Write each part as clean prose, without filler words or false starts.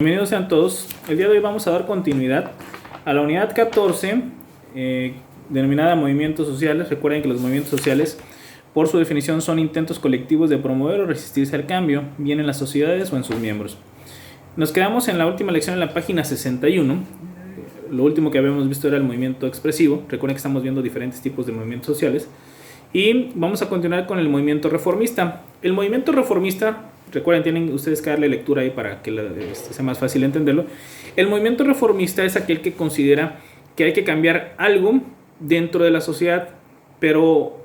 Bienvenidos sean todos. El día de hoy vamos a dar continuidad a la unidad 14 denominada movimientos sociales. Recuerden que los movimientos sociales, por su definición, son intentos colectivos de promover o resistirse al cambio, bien en las sociedades o en sus miembros. Nos quedamos en la última lección en la página 61. Lo último que habíamos visto era el movimiento expresivo. Recuerden que estamos viendo diferentes tipos de movimientos sociales. Y vamos a continuar con el movimiento reformista. El movimiento reformista, recuerden, tienen ustedes que darle lectura ahí para que sea más fácil entenderlo. El movimiento reformista es aquel que considera que hay que cambiar algo dentro de la sociedad, pero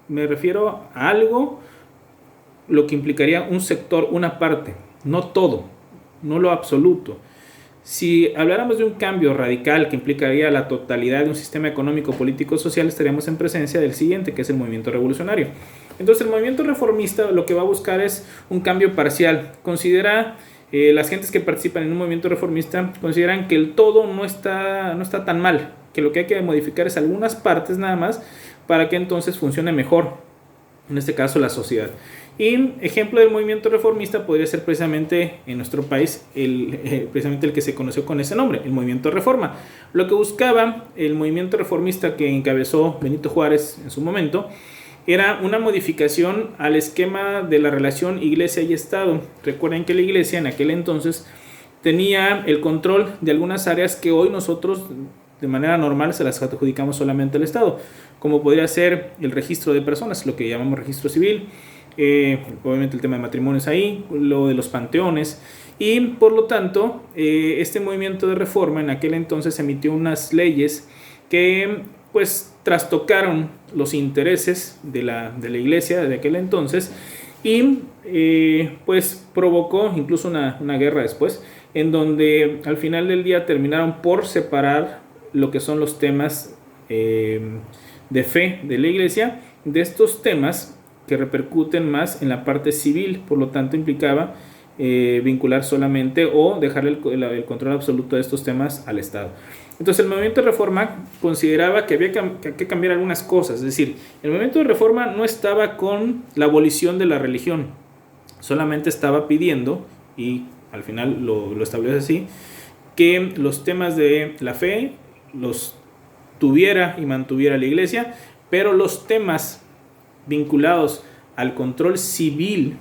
me refiero a algo, lo que implicaría un sector, una parte, no todo, no lo absoluto. Si habláramos de un cambio radical que implicaría la totalidad de un sistema económico, político, social, estaríamos en presencia del siguiente, que es el movimiento revolucionario. Entonces el movimiento reformista lo que va a buscar es un cambio parcial. Considera, las gentes que participan en un movimiento reformista consideran que el todo no está tan mal, que lo que hay que modificar es algunas partes nada más para que entonces funcione mejor, en este caso la sociedad. Y ejemplo del movimiento reformista podría ser precisamente en nuestro país precisamente el que se conoció con ese nombre, el movimiento Reforma. Lo que buscaba el movimiento reformista que encabezó Benito Juárez en su momento era una modificación al esquema de la relación iglesia y Estado. Recuerden que la iglesia en aquel entonces tenía el control de algunas áreas que hoy nosotros de manera normal se las adjudicamos solamente al Estado, como podría ser el registro de personas, lo que llamamos registro civil, obviamente el tema de matrimonios ahí, lo de los panteones, y por lo tanto este movimiento de reforma en aquel entonces emitió unas leyes que pues trastocaron los intereses de la iglesia de aquel entonces y pues provocó incluso una guerra después, en donde al final del día terminaron por separar lo que son los temas de fe de la iglesia de estos temas que repercuten más en la parte civil. Por lo tanto implicaba vincular solamente o dejarle el control absoluto de estos temas al Estado. Entonces el movimiento de reforma consideraba que había que cambiar algunas cosas, es decir, el movimiento de reforma no estaba con la abolición de la religión, solamente estaba pidiendo, y al final lo establece así, que los temas de la fe los tuviera y mantuviera la iglesia, pero los temas vinculados al control civil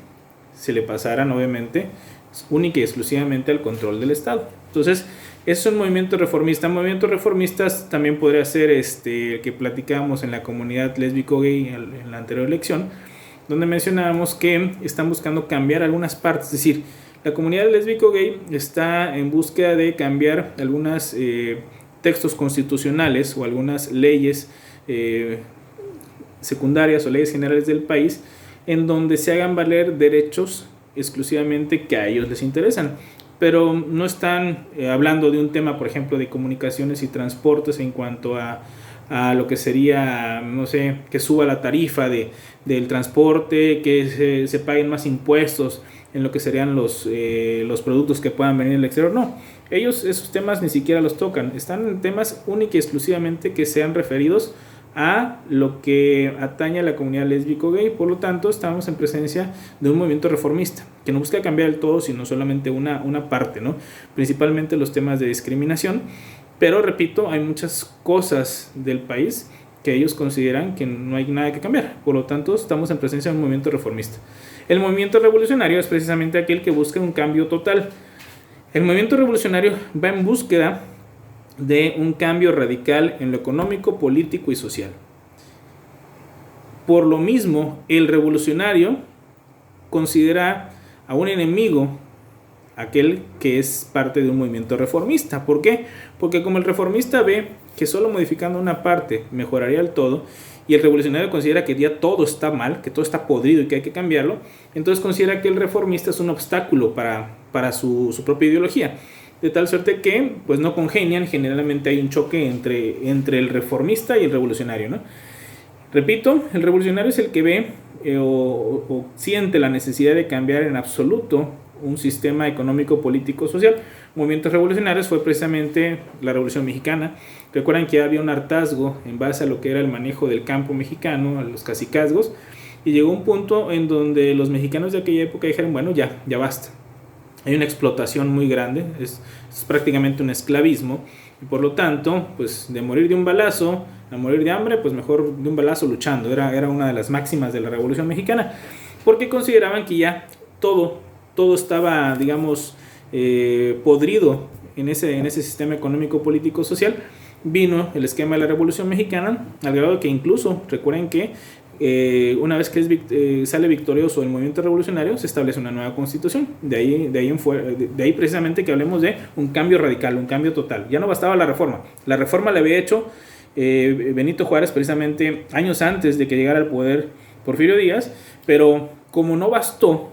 se le pasaran obviamente única y exclusivamente al control del Estado. Entonces es un movimiento reformista. Movimientos reformistas también podría ser el que platicábamos en la comunidad lésbico-gay en la anterior lección, donde mencionábamos que están buscando cambiar algunas partes, es decir, la comunidad lésbico-gay está en búsqueda de cambiar algunos textos constitucionales o algunas leyes secundarias o leyes generales del país en donde se hagan valer derechos exclusivamente que a ellos les interesan, pero no están hablando de un tema, por ejemplo, de comunicaciones y transportes en cuanto a lo que sería, no sé, que suba la tarifa del transporte, que se paguen más impuestos en lo que serían los productos que puedan venir del exterior. No, ellos esos temas ni siquiera los tocan, están en temas únicos y exclusivamente que sean referidos a lo que atañe a la comunidad lésbico-gay. Por lo tanto, estamos en presencia de un movimiento reformista que no busca cambiar el todo, sino solamente una parte, ¿no? Principalmente los temas de discriminación, pero repito, hay muchas cosas del país que ellos consideran que no hay nada que cambiar. Por lo tanto, estamos en presencia de un movimiento reformista. El movimiento revolucionario es precisamente aquel que busca un cambio total. El movimiento revolucionario va en búsqueda de un cambio radical en lo económico, político y social. Por lo mismo, el revolucionario considera a un enemigo aquel que es parte de un movimiento reformista. ¿Por qué? Porque como el reformista ve que solo modificando una parte mejoraría el todo, y el revolucionario considera que ya todo está mal, que todo está podrido y que hay que cambiarlo, entonces considera que el reformista es un obstáculo para su propia ideología. De tal suerte que pues no congenian, generalmente hay un choque entre el reformista y el revolucionario, ¿no? Repito, el revolucionario es el que ve o siente la necesidad de cambiar en absoluto un sistema económico, político, social. Movimientos revolucionarios fue precisamente la Revolución Mexicana. Recuerdan que había un hartazgo en base a lo que era el manejo del campo mexicano, a los cacicazgos, y llegó un punto en donde los mexicanos de aquella época dijeron, bueno, ya basta. hay una explotación muy grande, es prácticamente un esclavismo, y por lo tanto, pues de morir de un balazo a morir de hambre, pues mejor de un balazo luchando. Era una de las máximas de la Revolución Mexicana, porque consideraban que ya todo estaba, digamos, podrido en ese sistema económico, político, social. Vino el esquema de la Revolución Mexicana, al grado que incluso, recuerden que una vez que sale victorioso el movimiento revolucionario, se establece una nueva constitución. De ahí precisamente que hablemos de un cambio radical, un cambio total. Ya no bastaba la reforma. La reforma la había hecho Benito Juárez precisamente años antes de que llegara al poder Porfirio Díaz, pero como no bastó,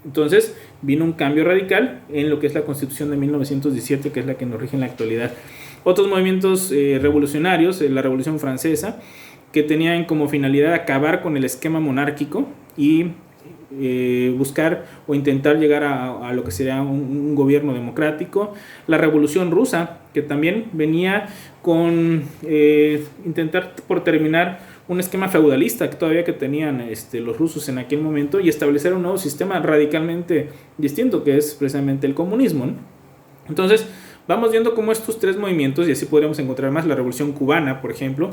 entonces vino un cambio radical en lo que es la Constitución de 1917, que es la que nos rige en la actualidad. Otros movimientos revolucionarios, la Revolución Francesa, que tenían como finalidad acabar con el esquema monárquico y buscar o intentar llegar a lo que sería un gobierno democrático. La Revolución Rusa, que también venía con intentar por terminar un esquema feudalista que todavía que tenían los rusos en aquel momento, y establecer un nuevo sistema radicalmente distinto, que es precisamente el comunismo, ¿no? Entonces vamos viendo cómo estos tres movimientos, y así podríamos encontrar más. La Revolución Cubana, por ejemplo,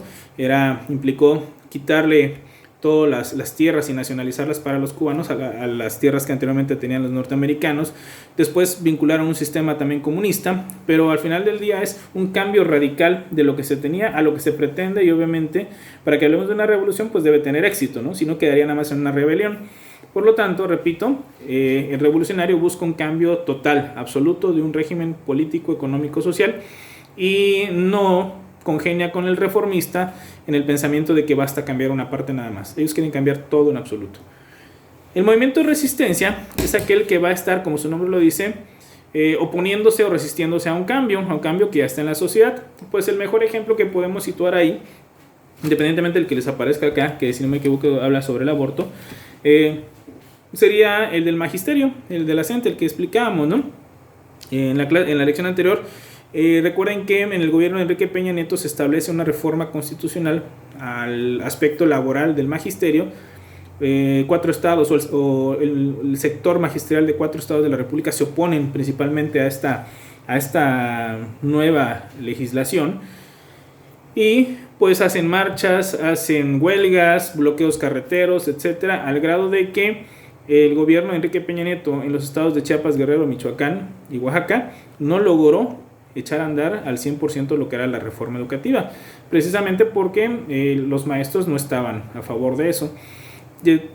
implicó quitarle todas las tierras y nacionalizarlas para los cubanos a las tierras que anteriormente tenían los norteamericanos. Después vincularon un sistema también comunista, pero al final del día es un cambio radical de lo que se tenía a lo que se pretende, y obviamente para que hablemos de una revolución pues debe tener éxito, ¿no? Si no, quedaría nada más en una rebelión. Por lo tanto, repito, el revolucionario busca un cambio total, absoluto, de un régimen político, económico, social, y no congenia con el reformista en el pensamiento de que basta cambiar una parte nada más. Ellos quieren cambiar todo en absoluto. El movimiento de resistencia es aquel que va a estar, como su nombre lo dice, oponiéndose o resistiéndose a un cambio que ya está en la sociedad. Pues el mejor ejemplo que podemos situar ahí, independientemente del que les aparezca acá, que si no me equivoco habla sobre el aborto, sería el del magisterio, el de la CENTE, el que explicábamos, ¿no? En la lección anterior. Recuerden que en el gobierno de Enrique Peña Nieto se establece una reforma constitucional al aspecto laboral del magisterio. 4 estados o el sector magisterial de 4 estados de la República se oponen principalmente a esta nueva legislación, y pues hacen marchas, hacen huelgas, bloqueos carreteros, etcétera, al grado de que el gobierno de Enrique Peña Nieto en los estados de Chiapas, Guerrero, Michoacán y Oaxaca no logró echar a andar al 100% lo que era la reforma educativa, precisamente porque los maestros no estaban a favor de eso.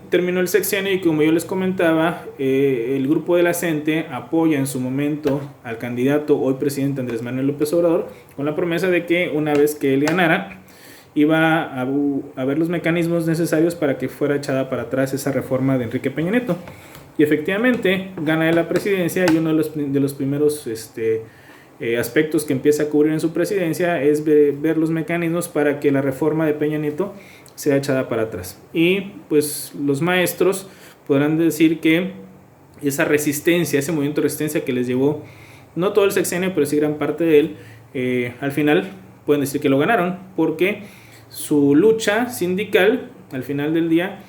Terminó el sexenio y, como yo les comentaba, el grupo de la CENTE apoya en su momento al candidato, hoy presidente Andrés Manuel López Obrador, con la promesa de que una vez que él ganara iba a haber los mecanismos necesarios para que fuera echada para atrás esa reforma de Enrique Peña Nieto. Y efectivamente gana la presidencia, y uno de los primeros aspectos que empieza a cubrir en su presidencia es ver los mecanismos para que la reforma de Peña Nieto sea echada para atrás. Y pues los maestros podrán decir que esa resistencia, ese movimiento de resistencia que les llevó no todo el sexenio, pero sí gran parte de él, al final pueden decir que lo ganaron, porque su lucha sindical al final del día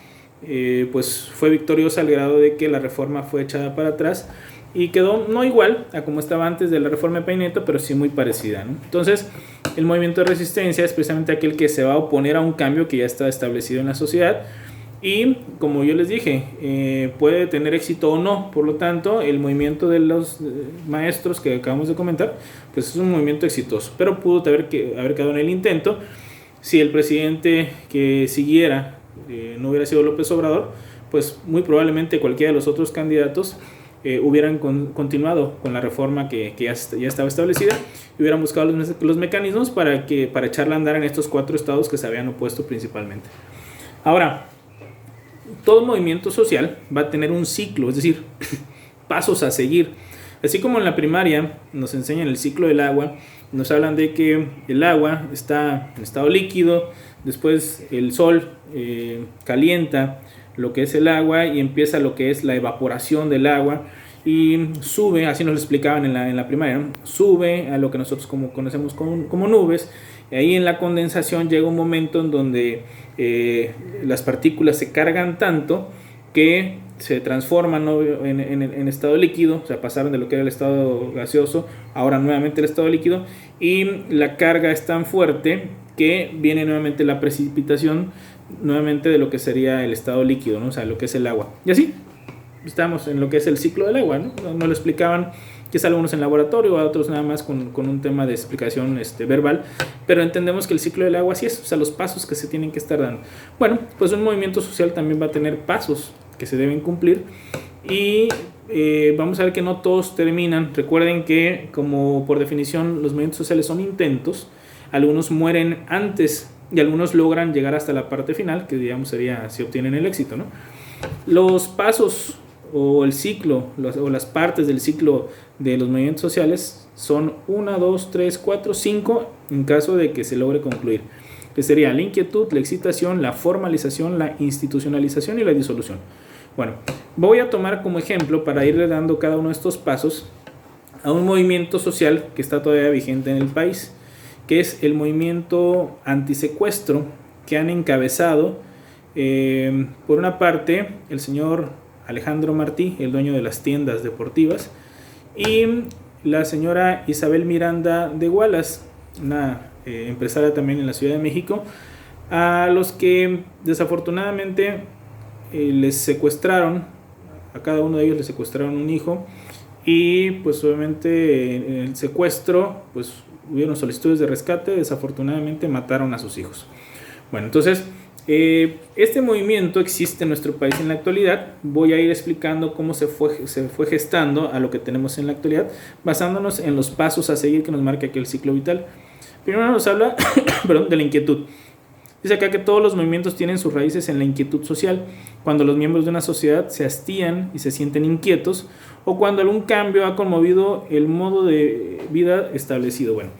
pues fue victoriosa, al grado de que la reforma fue echada para atrás y quedó no igual a como estaba antes de la reforma de Peña Nieto, pero sí muy parecida, ¿no? Entonces el movimiento de resistencia es precisamente aquel que se va a oponer a un cambio que ya está establecido en la sociedad, y como yo les dije, puede tener éxito o no. Por lo tanto, el movimiento de los maestros que acabamos de comentar pues es un movimiento exitoso, pero pudo haber quedado en el intento si el presidente que siguiera no hubiera sido López Obrador. Pues muy probablemente cualquiera de los otros candidatos hubieran continuado con la reforma que ya estaba establecida, y hubieran buscado los mecanismos para echarla a andar en estos 4 estados que se habían opuesto principalmente. Ahora, todo movimiento social va a tener un ciclo, es decir, pasos a seguir. Así como en la primaria nos enseñan el ciclo del agua, nos hablan de que el agua está en estado líquido, después el sol calienta lo que es el agua y empieza lo que es la evaporación del agua, y sube, así nos lo explicaban en la primaria, ¿no? Sube a lo que nosotros conocemos como nubes, y ahí en la condensación llega un momento en donde las partículas se cargan tanto que se transforman, ¿no?, en estado líquido, o sea, pasaron de lo que era el estado gaseoso, ahora nuevamente el estado líquido, y la carga es tan fuerte que viene nuevamente la precipitación nuevamente de lo que sería el estado líquido, ¿no?, o sea, lo que es el agua. Y así estamos en lo que es el ciclo del agua, ¿no? Nos lo explicaban quizá algunos en laboratorio, a otros nada más con un tema de explicación verbal, pero entendemos que el ciclo del agua así es, o sea, los pasos que se tienen que estar dando. Bueno, pues un movimiento social también va a tener pasos que se deben cumplir y vamos a ver que no todos terminan. Recuerden que, como por definición los movimientos sociales son intentos, algunos mueren antes y algunos logran llegar hasta la parte final, que digamos sería si obtienen el éxito, ¿no? Los pasos o el ciclo o las partes del ciclo de los movimientos sociales son 1, 2, 3, 4, 5 en caso de que se logre concluir, que sería la inquietud, la excitación, la formalización, la institucionalización y la disolución. Bueno, voy a tomar como ejemplo, para irle dando cada uno de estos pasos, a un movimiento social que está todavía vigente en el país, que es el movimiento antisecuestro, que han encabezado por una parte el señor Alejandro Martí, el dueño de las tiendas deportivas, y la señora Isabel Miranda de Gualas, una empresaria también en la Ciudad de México, a los que desafortunadamente les secuestraron, a cada uno de ellos les secuestraron un hijo, y pues obviamente en el secuestro pues hubieron solicitudes de rescate, desafortunadamente mataron a sus hijos. Bueno, entonces este movimiento existe en nuestro país en la actualidad. Voy a ir explicando cómo se fue gestando a lo que tenemos en la actualidad, basándonos en los pasos a seguir que nos marca aquí el ciclo vital. Primero nos habla de la inquietud. Dice acá que todos los movimientos tienen sus raíces en la inquietud social, cuando los miembros de una sociedad se hastían y se sienten inquietos, o cuando algún cambio ha conmovido el modo de vida establecido. Bueno,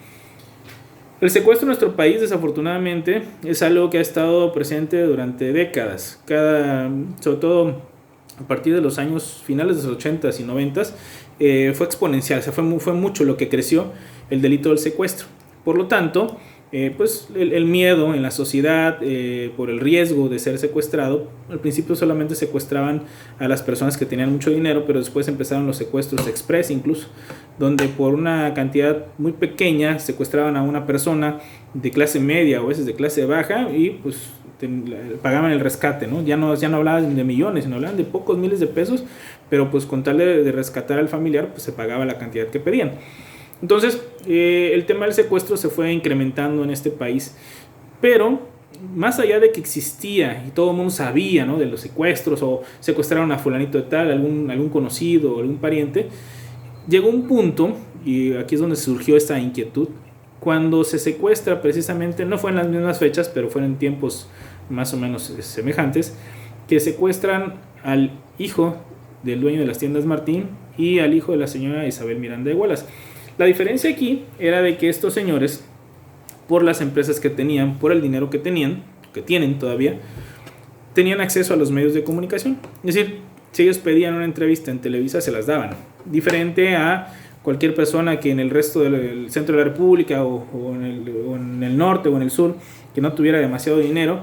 el secuestro en nuestro país, desafortunadamente, es algo que ha estado presente durante décadas. Sobre todo a partir de los años finales de los 80s y 90s, fue exponencial, o sea, fue mucho lo que creció el delito del secuestro. Por lo tanto, pues el miedo en la sociedad por el riesgo de ser secuestrado. Al principio solamente secuestraban a las personas que tenían mucho dinero, pero después empezaron los secuestros express incluso, donde por una cantidad muy pequeña secuestraban a una persona de clase media o a veces de clase baja y pues pagaban el rescate, ¿no? Ya no hablaban de millones, sino hablaban de pocos miles de pesos, pero pues con tal de rescatar al familiar pues se pagaba la cantidad que pedían. Entonces, el tema del secuestro se fue incrementando en este país, pero más allá de que existía y todo el mundo sabía, ¿no?, de los secuestros, o secuestraron a fulanito de tal, algún conocido o algún pariente, llegó un punto, y aquí es donde surgió esta inquietud, cuando se secuestra precisamente, no fue en las mismas fechas, pero fueron en tiempos más o menos semejantes, que secuestran al hijo del dueño de las tiendas Martín y al hijo de la señora Isabel Miranda de Gualas. La diferencia aquí era de que estos señores, por las empresas que tenían, por el dinero que tenían, que tienen todavía, tenían acceso a los medios de comunicación. Es decir, si ellos pedían una entrevista en Televisa, se las daban. Diferente a cualquier persona que en el resto del centro de la República o en el norte o en el sur, que no tuviera demasiado dinero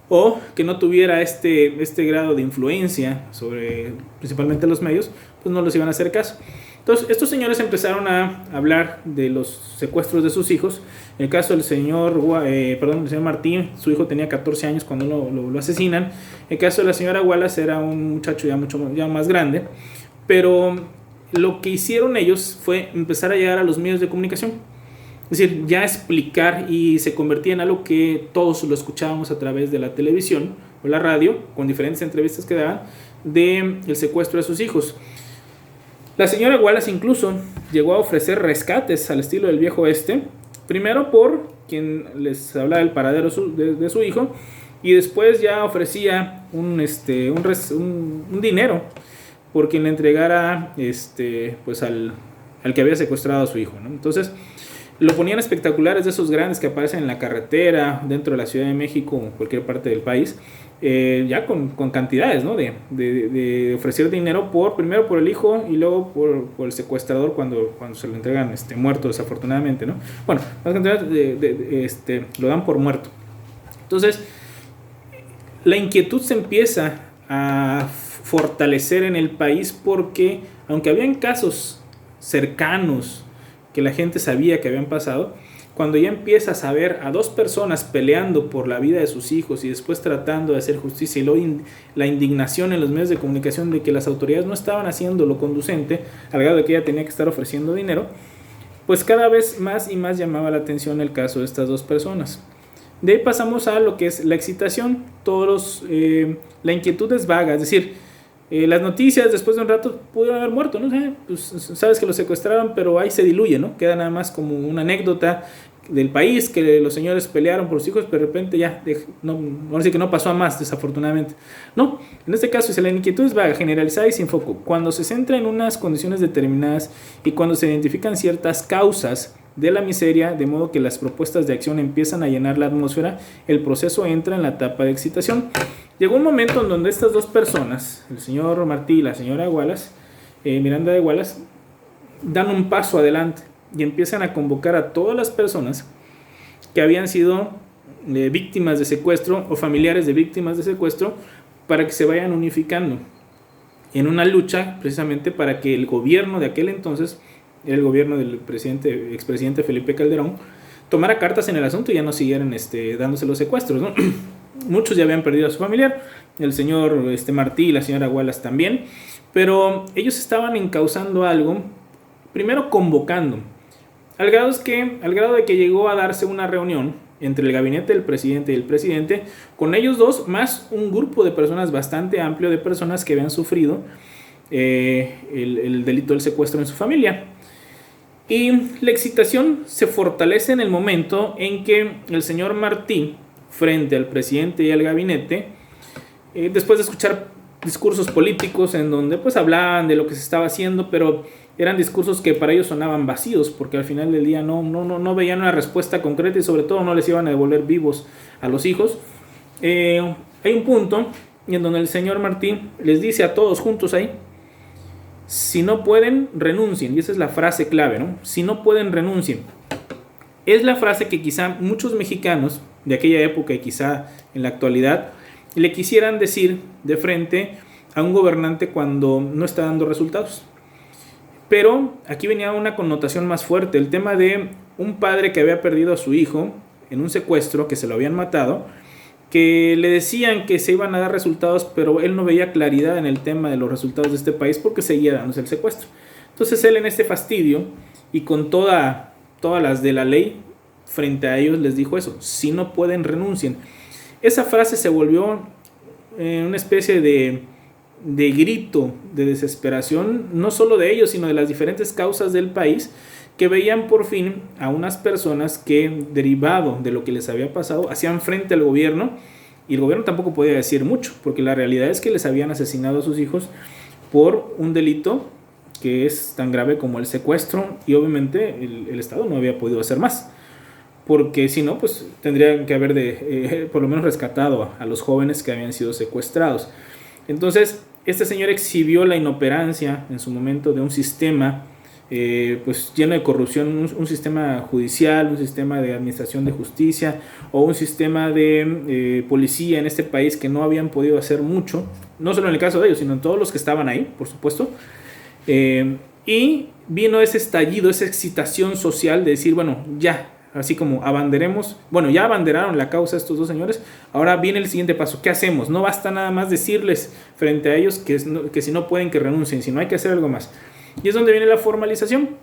o que no tuviera este grado de influencia sobre principalmente los medios, pues no los iban a hacer caso. Entonces, estos señores empezaron a hablar de los secuestros de sus hijos. En el caso del señor Martín, su hijo tenía 14 años cuando lo asesinan. En el caso de la señora Wallace era un muchacho ya más grande. Pero lo que hicieron ellos fue empezar a llegar a los medios de comunicación. Es decir, ya explicar, y se convertía en algo que todos lo escuchábamos a través de la televisión o la radio, con diferentes entrevistas que daban, del secuestro de sus hijos. La señora Wallace incluso llegó a ofrecer rescates al estilo del viejo oeste, primero por quien les hablaba del paradero de su hijo, y después ya ofrecía un dinero por quien le entregara pues al que había secuestrado a su hijo, ¿no? Entonces lo ponían espectaculares, de esos grandes que aparecen en la carretera, dentro de la Ciudad de México o cualquier parte del país, ya con cantidades, ¿no?, de ofrecer dinero primero por el hijo y luego por el secuestrador cuando se lo entregan muerto, desafortunadamente, ¿no? Bueno, las cantidades lo dan por muerto. Entonces la inquietud se empieza a fortalecer en el país, porque aunque habían casos cercanos que la gente sabía que habían pasado, cuando ya empiezas a ver a dos personas peleando por la vida de sus hijos y después tratando de hacer justicia, y luego la indignación en los medios de comunicación de que las autoridades no estaban haciendo lo conducente, al grado de que ella tenía que estar ofreciendo dinero, pues cada vez más y más llamaba la atención el caso de estas dos personas. De ahí pasamos a lo que es la excitación. La inquietud es vaga, es decir, las noticias después de un rato pudieron haber muerto, ¿no? Pues sabes que lo secuestraron, pero ahí se diluye, ¿no? Queda nada más como una anécdota del país, que los señores pelearon por sus hijos, pero de repente ya, ahora sí que no pasó a más, desafortunadamente. No, en este caso, si la inquietud es vaga, generalizada y sin foco, cuando se centra en unas condiciones determinadas y cuando se identifican ciertas causas de la miseria, de modo que las propuestas de acción empiezan a llenar la atmósfera, el proceso entra en la etapa de excitación. Llegó un momento en donde estas dos personas, el señor Martí y la señora Miranda de Wallace, dan un paso adelante y empiezan a convocar a todas las personas que habían sido víctimas de secuestro o familiares de víctimas de secuestro, para que se vayan unificando en una lucha precisamente para que el gobierno de aquel entonces, el gobierno del expresidente Felipe Calderón, tomara cartas en el asunto y ya no siguieran dándose los secuestros, ¿no? Muchos ya habían perdido a su familiar, el señor Martí y la señora Wallace también, pero ellos estaban encauzando algo, primero convocando, al grado de que llegó a darse una reunión entre el gabinete del presidente y el presidente, con ellos dos, más un grupo de personas bastante amplio, de personas que habían sufrido el delito del secuestro en su familia. Y la excitación se fortalece en el momento en que el señor Martí, frente al presidente y al gabinete, después de escuchar discursos políticos en donde pues hablaban de lo que se estaba haciendo, pero eran discursos que para ellos sonaban vacíos, porque al final del día no veían una respuesta concreta y sobre todo no les iban a devolver vivos a los hijos. Hay un punto en donde el señor Martí les dice a todos juntos ahí: si no pueden, renuncien. Y esa es la frase clave, ¿no? Si no pueden, renuncien. Es la frase que quizá muchos mexicanos de aquella época y quizá en la actualidad le quisieran decir de frente a un gobernante cuando no está dando resultados. Pero aquí venía una connotación más fuerte, el tema de un padre que había perdido a su hijo en un secuestro, que se lo habían matado, que le decían que se iban a dar resultados, pero él no veía claridad en el tema de los resultados de este país porque seguía dándose el secuestro. Entonces él, en este fastidio y con todas las de la ley frente a ellos, les dijo eso: si no pueden, renuncien. Esa frase se volvió una especie de grito de desesperación, no solo de ellos, sino de las diferentes causas del país, que veían por fin a unas personas que, derivado de lo que les había pasado, hacían frente al gobierno, y el gobierno tampoco podía decir mucho, porque la realidad es que les habían asesinado a sus hijos por un delito que es tan grave como el secuestro, y obviamente el Estado no había podido hacer más, porque si no, pues tendrían que haber por lo menos rescatado a los jóvenes que habían sido secuestrados. Entonces este señor exhibió la inoperancia en su momento de un sistema pues lleno de corrupción, un sistema judicial, un sistema de administración de justicia o un sistema de policía en este país que no habían podido hacer mucho, no solo en el caso de ellos, sino en todos los que estaban ahí, por supuesto. Y vino ese estallido, esa excitación social de decir, bueno, ya, así como abanderemos, bueno, ya abanderaron la causa estos dos señores, ahora viene el siguiente paso. ¿Qué hacemos? No basta nada más decirles frente a ellos que si no pueden, que renuncien, sino hay que hacer algo más. Y es donde viene la formalización.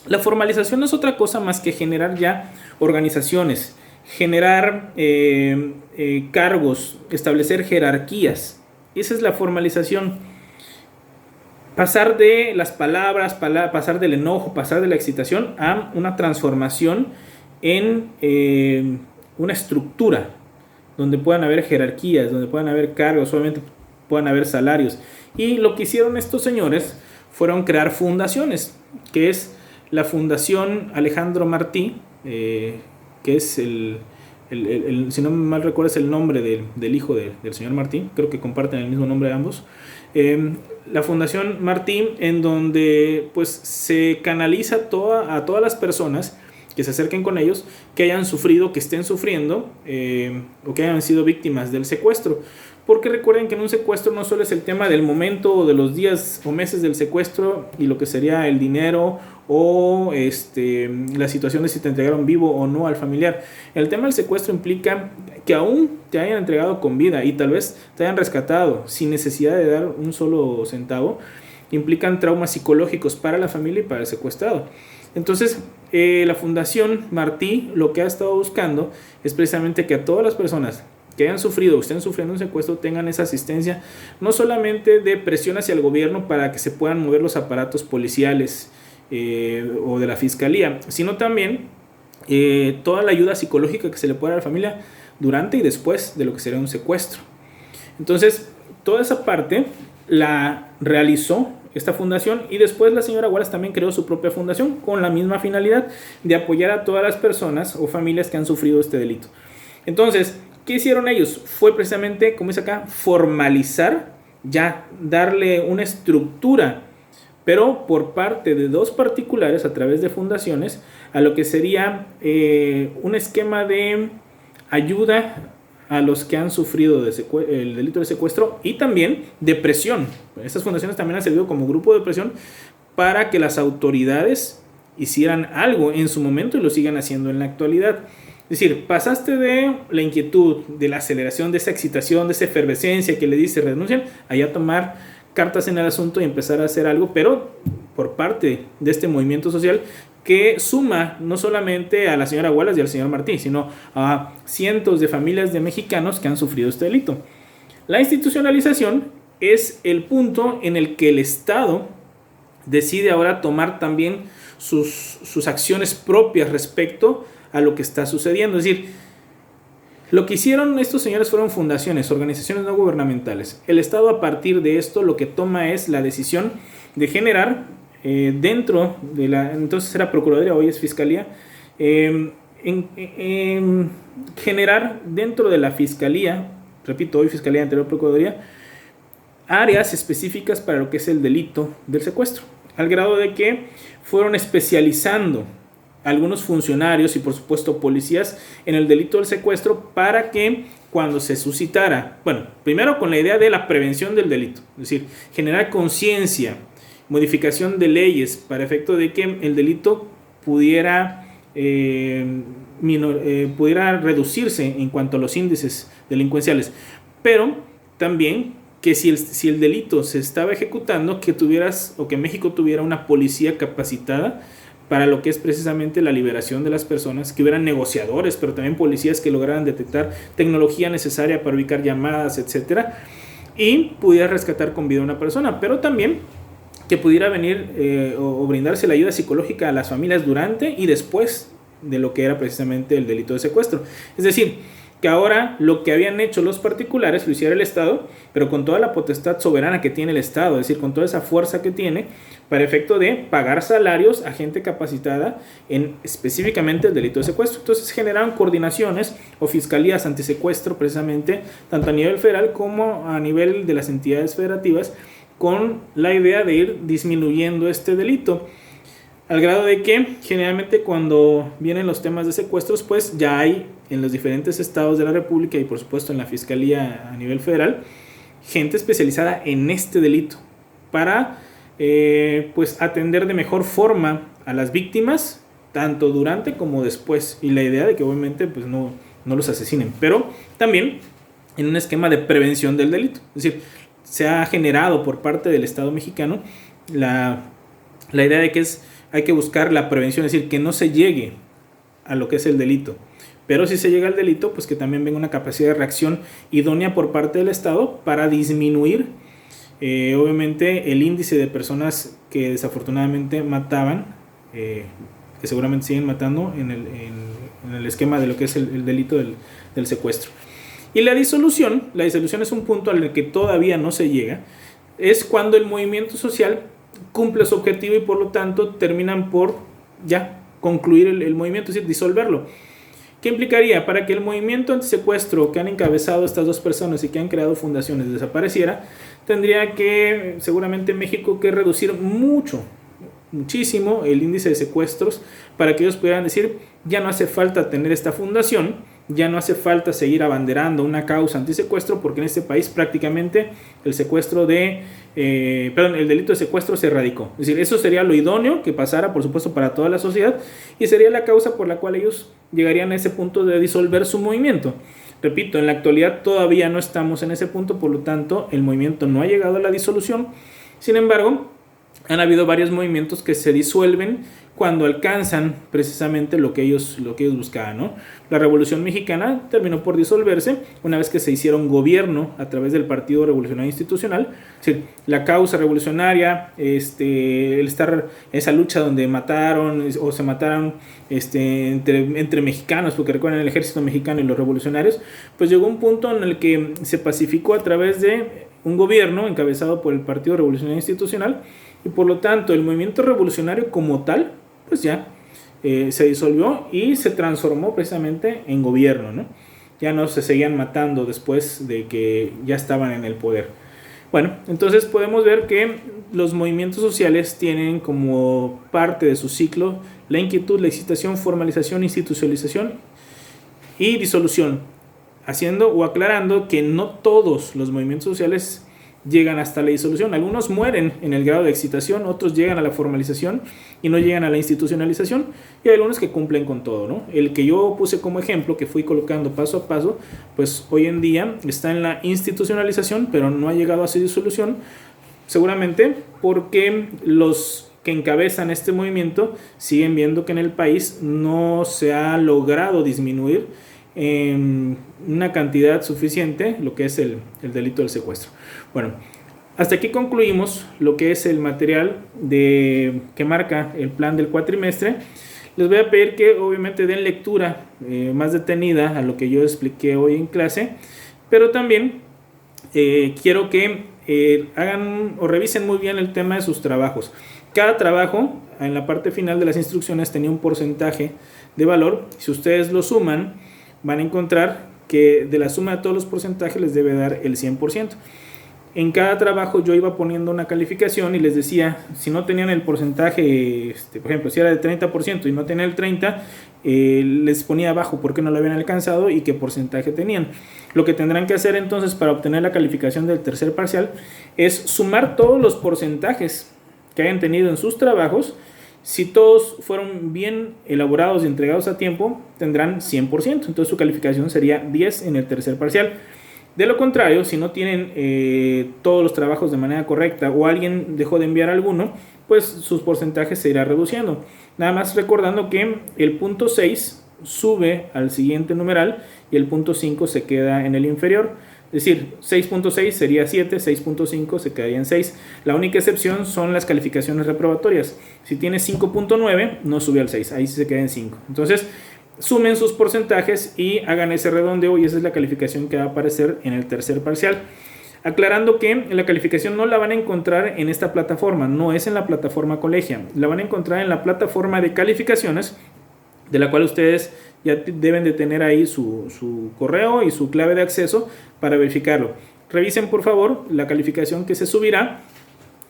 La formalización no es otra cosa más que generar ya organizaciones, generar cargos, establecer jerarquías. Esa es la formalización. Pasar de las palabras, pasar del enojo, pasar de la excitación a una transformación en una estructura donde puedan haber jerarquías, donde puedan haber cargos, obviamente puedan haber salarios. Y lo que hicieron estos señores fueron crear fundaciones, que es la Fundación Alejandro Martí, que es si no mal recuerdo es el nombre del hijo del señor Martí, creo que comparten el mismo nombre ambos. La Fundación Martí, en donde pues se canaliza a todas las personas que se acerquen con ellos, que hayan sufrido, que estén sufriendo o que hayan sido víctimas del secuestro. porque recuerden que en un secuestro no solo es el tema del momento o de los días o meses del secuestro y lo que sería el dinero o la situación de si te entregaron vivo o no al familiar. El tema del secuestro implica que aún te hayan entregado con vida y tal vez te hayan rescatado sin necesidad de dar un solo centavo. Implican traumas psicológicos para la familia y para el secuestrado. Entonces, la Fundación Martí lo que ha estado buscando es precisamente que a todas las personas que hayan sufrido o estén sufriendo un secuestro tengan esa asistencia, no solamente de presión hacia el gobierno para que se puedan mover los aparatos policiales o de la fiscalía, sino también toda la ayuda psicológica que se le pueda dar a la familia durante y después de lo que sería un secuestro. Entonces, toda esa parte la realizó esta fundación y después la señora Wallace también creó su propia fundación con la misma finalidad de apoyar a todas las personas o familias que han sufrido este delito. Entonces, ¿qué hicieron ellos? Fue precisamente, como dice acá, formalizar, ya darle una estructura, pero por parte de dos particulares a través de fundaciones, a lo que sería un esquema de ayuda a los que han sufrido el delito de secuestro y también de presión. Estas fundaciones también han servido como grupo de presión para que las autoridades hicieran algo en su momento y lo sigan haciendo en la actualidad. Es decir, pasaste de la inquietud, de la aceleración, de esa excitación, de esa efervescencia que le dice renuncian, allá tomar cartas en el asunto y empezar a hacer algo, pero por parte de este movimiento social que suma no solamente a la señora Wallace y al señor Martí, sino a cientos de familias de mexicanos que han sufrido este delito. La institucionalización es el punto en el que el Estado decide ahora tomar también sus acciones propias respecto a lo que está sucediendo. Es decir, lo que hicieron estos señores fueron fundaciones, organizaciones no gubernamentales. El Estado a partir de esto lo que toma es la decisión de generar dentro de la, entonces era Procuraduría, hoy es Fiscalía, generar dentro de la Fiscalía, repito, hoy Fiscalía, anterior Procuraduría, áreas específicas para lo que es el delito del secuestro, al grado de que fueron especializando algunos funcionarios y por supuesto policías en el delito del secuestro para que cuando se suscitara, bueno, primero con la idea de la prevención del delito, es decir, generar conciencia, modificación de leyes para efecto de que el delito pudiera reducirse en cuanto a los índices delincuenciales, pero también que si el delito se estaba ejecutando, que México tuviera una policía capacitada para lo que es precisamente la liberación de las personas, que hubieran negociadores, pero también policías que lograran detectar tecnología necesaria para ubicar llamadas, etcétera, y pudiera rescatar con vida a una persona, pero también que pudiera venir o brindarse la ayuda psicológica a las familias durante y después de lo que era precisamente el delito de secuestro. Es decir, que ahora lo que habían hecho los particulares lo hiciera el Estado, pero con toda la potestad soberana que tiene el Estado, es decir, con toda esa fuerza que tiene para efecto de pagar salarios a gente capacitada en específicamente el delito de secuestro. Entonces generaron coordinaciones o fiscalías antisecuestro precisamente, tanto a nivel federal como a nivel de las entidades federativas, con la idea de ir disminuyendo este delito, al grado de que generalmente cuando vienen los temas de secuestros, pues ya hay en los diferentes estados de la República y por supuesto en la Fiscalía a nivel federal, gente especializada en este delito para pues atender de mejor forma a las víctimas, tanto durante como después, y la idea de que obviamente pues no los asesinen, pero también en un esquema de prevención del delito. Es decir, se ha generado por parte del Estado mexicano la idea de que hay que buscar la prevención, es decir, que no se llegue a lo que es el delito, pero si se llega al delito, pues que también venga una capacidad de reacción idónea por parte del Estado para disminuir obviamente el índice de personas que desafortunadamente mataban, que seguramente siguen matando en el esquema de lo que es el delito del secuestro. Y la disolución es un punto al que todavía no se llega, es cuando el movimiento social cumple su objetivo y por lo tanto terminan por ya concluir el movimiento, es decir, disolverlo. ¿Qué implicaría? Para que el movimiento antisecuestro que han encabezado estas dos personas y que han creado fundaciones desapareciera, tendría que seguramente México que reducir muchísimo el índice de secuestros para que ellos pudieran decir ya no hace falta tener esta fundación ya no hace falta seguir abanderando una causa antisecuestro, porque en este país prácticamente el delito de secuestro se erradicó. Es decir, eso sería lo idóneo que pasara, por supuesto, para toda la sociedad, y sería la causa por la cual ellos llegarían a ese punto de disolver su movimiento. Repito, en la actualidad todavía no estamos en ese punto, por lo tanto el movimiento no ha llegado a la disolución. Sin embargo, han habido varios movimientos que se disuelven cuando alcanzan precisamente lo que ellos buscaban, ¿no? La Revolución Mexicana terminó por disolverse una vez que se hicieron gobierno a través del Partido Revolucionario Institucional. Es decir, la causa revolucionaria, el estar en esa lucha donde mataron o se mataron entre mexicanos, porque recuerden el ejército mexicano y los revolucionarios, pues llegó un punto en el que se pacificó a través de un gobierno encabezado por el Partido Revolucionario Institucional, y por lo tanto el movimiento revolucionario como tal pues ya se disolvió y se transformó precisamente en gobierno, ¿no? Ya no se seguían matando después de que ya estaban en el poder. Bueno, entonces podemos ver que los movimientos sociales tienen como parte de su ciclo la inquietud, la excitación, formalización, institucionalización y disolución, haciendo o aclarando que no todos los movimientos sociales llegan hasta la disolución. Algunos mueren en el grado de excitación, otros llegan a la formalización y no llegan a la institucionalización, y hay algunos que cumplen con todo, ¿no? El que yo puse como ejemplo, que fui colocando paso a paso, pues hoy en día está en la institucionalización, pero no ha llegado a su disolución, seguramente porque los que encabezan este movimiento siguen viendo que en el país no se ha logrado disminuir en una cantidad suficiente lo que es el delito del secuestro. Bueno, hasta aquí concluimos lo que es el material que marca el plan del cuatrimestre. Les voy a pedir que obviamente den lectura más detenida a lo que yo expliqué hoy en clase, pero también quiero que hagan o revisen muy bien el tema de sus trabajos. Cada trabajo en la parte final de las instrucciones tenía un porcentaje de valor. Si ustedes lo suman, van a encontrar que de la suma de todos los porcentajes les debe dar el 100%. En cada trabajo yo iba poniendo una calificación y les decía, si no tenían el porcentaje, por ejemplo, si era de 30% y no tenían el 30%, les ponía abajo por qué no lo habían alcanzado y qué porcentaje tenían. Lo que tendrán que hacer entonces para obtener la calificación del tercer parcial es sumar todos los porcentajes que hayan tenido en sus trabajos. Si todos fueron bien elaborados y entregados a tiempo, tendrán 100%. Entonces su calificación sería 10 en el tercer parcial. De lo contrario, si no tienen todos los trabajos de manera correcta o alguien dejó de enviar alguno, pues sus porcentajes se irá reduciendo. Nada más recordando que el punto 6 sube al siguiente numeral y el punto 5 se queda en el inferior. Es decir, 6.6 sería 7, 6.5 se quedaría en 6. La única excepción son las calificaciones reprobatorias. Si tiene 5.9 no sube al 6, ahí sí se queda en 5. Entonces, sumen sus porcentajes y hagan ese redondeo y esa es la calificación que va a aparecer en el tercer parcial. Aclarando que la calificación no la van a encontrar en esta plataforma, no es en la plataforma Colegia, la van a encontrar en la plataforma de calificaciones, de la cual ustedes ya deben de tener ahí su correo y su clave de acceso para verificarlo. Revisen por favor la calificación que se subirá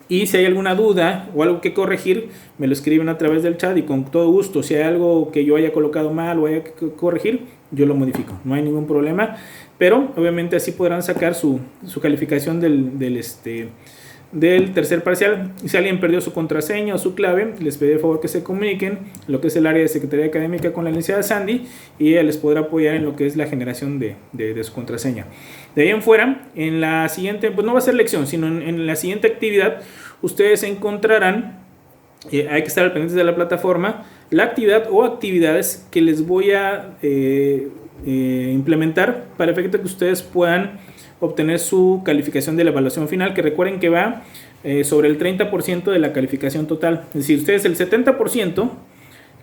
y si hay alguna duda o algo que corregir, me lo escriben a través del chat y con todo gusto, si hay algo que yo haya colocado mal o haya que corregir, yo lo modifico, no hay ningún problema, pero obviamente así podrán sacar su calificación del tercer parcial. Si alguien perdió su contraseña o su clave, les pedí de favor que se comuniquen lo que es el área de Secretaría Académica con la licenciada Sandy y ella les podrá apoyar en lo que es la generación de su contraseña. De ahí en fuera, en la siguiente, pues no va a ser lección, sino en la siguiente actividad, ustedes encontrarán, hay que estar al pendiente de la plataforma, la actividad o actividades que les voy a implementar para efecto que ustedes puedan obtener su calificación de la evaluación final, que recuerden que va sobre el 30% de la calificación total. Es decir, ustedes el 70%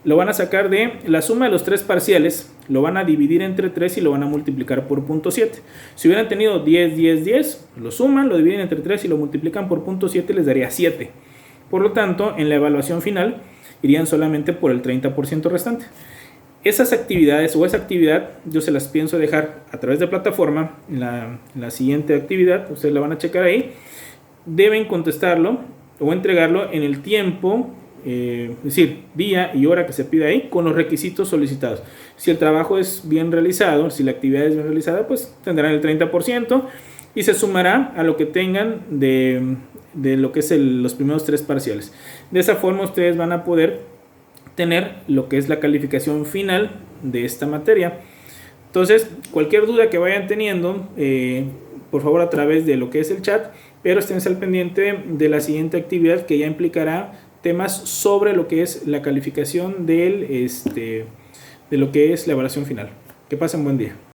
lo van a sacar de la suma de los tres parciales, lo van a dividir entre 3 y lo van a multiplicar por 0.7. Si hubieran tenido 10, 10, 10, lo suman, lo dividen entre 3 y lo multiplican por 0.7, les daría 7. Por lo tanto, en la evaluación final irían solamente por el 30% restante. Esas actividades o esa actividad yo se las pienso dejar a través de plataforma en la siguiente actividad, ustedes la van a checar ahí, deben contestarlo o entregarlo en el tiempo es decir, día y hora que se pide ahí, con los requisitos solicitados. Si el trabajo es bien realizado, si la actividad es bien realizada, pues tendrán el 30% y se sumará a lo que tengan de lo que es los primeros 3 parciales. De esa forma ustedes van a poder tener lo que es la calificación final de esta materia. Entonces, cualquier duda que vayan teniendo, por favor a través de lo que es el chat, pero estén al pendiente de la siguiente actividad que ya implicará temas sobre lo que es la calificación de lo que es la evaluación final. Que pasen buen día.